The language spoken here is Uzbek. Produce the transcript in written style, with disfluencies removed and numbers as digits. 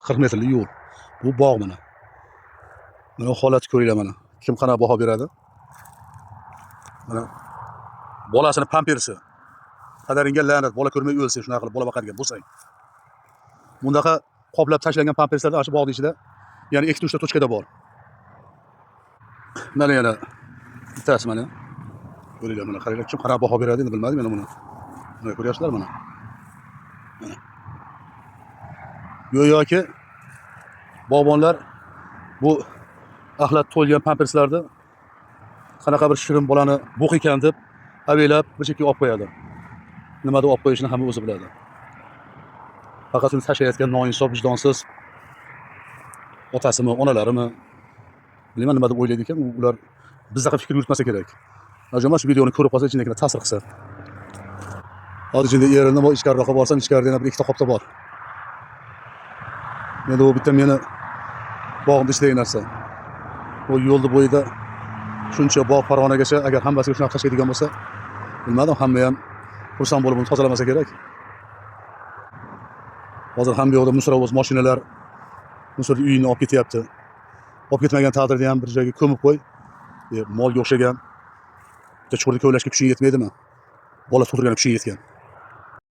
40 metrlik yo'l. Bu bog' mana. Mana holatni ko'ringlar mana. Kim qanaqa baho beradi? Mana bolasini pampersi. Qadaringga la'nat, bola ko'rmay o'lsa, shunaqa qilib bola boqadigan bo'lsang. Bundaqa qoplab tashlangan pamperslar ana shu bog'ning ichida, ya'ni 2-3 ta tochkada bor. Mana yana bittasi mana. Ko'ringlar mana, qaranglar, kim qanaqa baho beradi endi bilmadim men buni. Mana ko'ryapsizlar mana. Mana. Yo'yoki bog'bonlar bu axlat to'lgan pamperslarni qanaqa bir shirin bolani bo'q ekan deb avaylab bir chekka olib qo'yadi. Nima deb olib qo'yishini hamma o'zi biladi. Faqat uni tashlayotgan noinsof, vijdonsiz otasimi, onalarimi bilmayman nima deb o'ylaydi ekan, ular bizdaqa fikr yuritmasa kerak. Najoma shu videoni ko'rib qolsa ichindagina ta'sir qilsa. Hozir ichida erimni bu ichkariroqqa borsam, ichkarida yana bir ikkita qopda bor. Endi u bitta meni bog'imda ishlagan narsa. Bu yo'lni bo'yida shuncha bog' Farg'onagacha agar hammasiga shunaqa tashlaydigan bo'lsa, bilmadim, hamma ham xursand bo'lib uni tozalamasa kerak. Hozir ham bu yoqda musorovoz mashinalar musorni uyini olib ketyapti. Olib ketmagan taqdirda ham bir joyga ko'mib qo'y. Molga o'xshagan. Bitta cho'rni kovlashga kuching yetmaydimi? Bola tug'dirgan kuching yetgan.